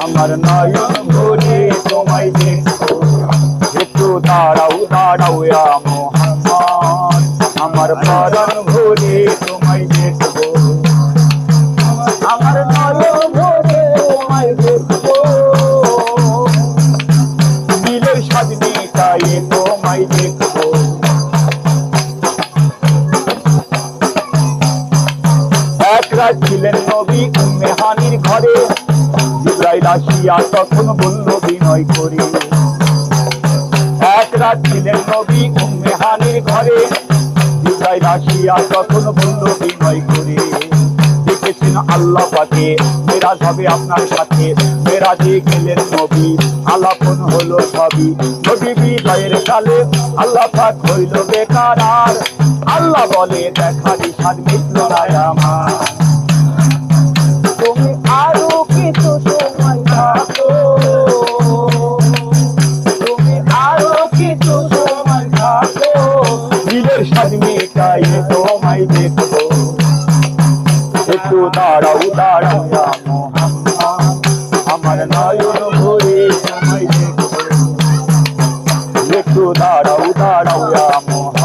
আমার নয়ন ভরে তোমায় দেখবো, একটু দাঁড়াও দাঁড়াও ইয়া মোহাম্মদ, আমার পরাণ ভরে তোমায় দেখবো, আমার নয়ন ভরে তোমায় দেখবো, দিলের স্বাদ মিটাই তোমায় দেখবো। এক রাত ছিলেন নবী উম্মে হানির ঘরে, জিবরাইল আসিয়া তখন বলল বিনয় করে। এক রাত ছিলেন নবী উম্মে হানির ঘরে, জিবরাইল আসিয়া তখন বলল বিনয় করে। দেখেছেন আল্লাহ পাকে মেরাজ হবে আপনার সাথে, মেরাজে গেলেন নবী আলাপন হলো সবই, নবী বিদায়ের কালে আল্লাহ পাক হইল বেকারার, আল্লাহ বলে দেখারি স্বাদ মিটল না আমার, তুমি আরো কিছু সময় থাকো, তুমি আরো কিছু সময় থাকো, দিলের স্বাদ মিটাই তোমায় দেখবো, একটু দাঁড়াও দাঁড়াও ইয়া মোহাম্মদ, আমার নয়ন ভরে তোমায় দেখবো, একটু দাঁড়াও দাঁড়াও ইয়া মোহাম্মদ।